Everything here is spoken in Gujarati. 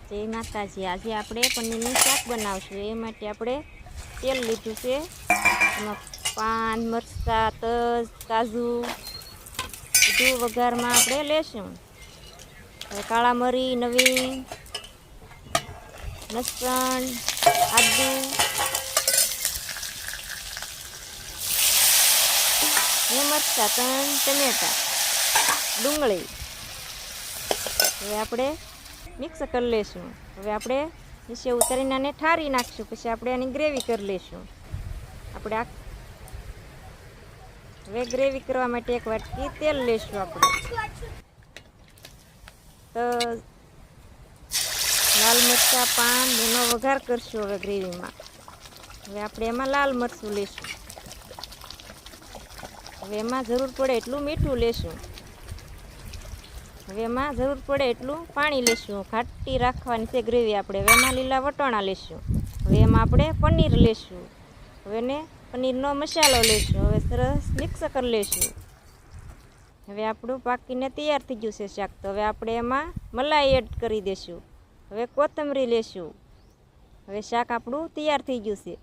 જય માતાજી। આજે આપણે પનીરનું શાક બનાવશું। એ માટે આપણે તેલ લીધું છે, એમાં પાન, મરચાં, તજ, કાજુ બધું વઘારમાં આપણે લેશું। હવે કાળા મરી, નવીન, લસણ, આદુ, ને મરચાં, 3 ટમેટા, ડુંગળી હવે આપણે મિક્સ કરી લેશું। હવે આપણે નીચે ઉતારીને આને ઠારી નાખશું, પછી આપણે આની ગ્રેવી કરી લેશું। આપણે હવે ગ્રેવી કરવા માટે 1 વાટકી તેલ લેશું। આપણે તો લાલ મરચાં, પાન એનો વઘાર કરશું। હવે ગ્રેવીમાં હવે આપણે એમાં લાલ મરચું લેશું। હવે એમાં જરૂર પડે એટલું મીઠું લેશું। હવે એમાં જરૂર પડે એટલું પાણી લેશું। ખાટી રાખવાની છે ગ્રેવી આપણે। હવે એમાં લીલા વટાણા લેશું। હવે એમાં આપણે પનીર લેશું। હવે એને પનીરનો મસાલો લેશું। હવે સરસ મિક્સ કરી લેશું। હવે આપણું પાકીને તૈયાર થઈ ગયું છે શાક। તો હવે આપણે એમાં મલાઈ એડ કરી દઈશું। હવે કોથમરી લેશું। હવે શાક આપણું તૈયાર થઈ ગયું છે।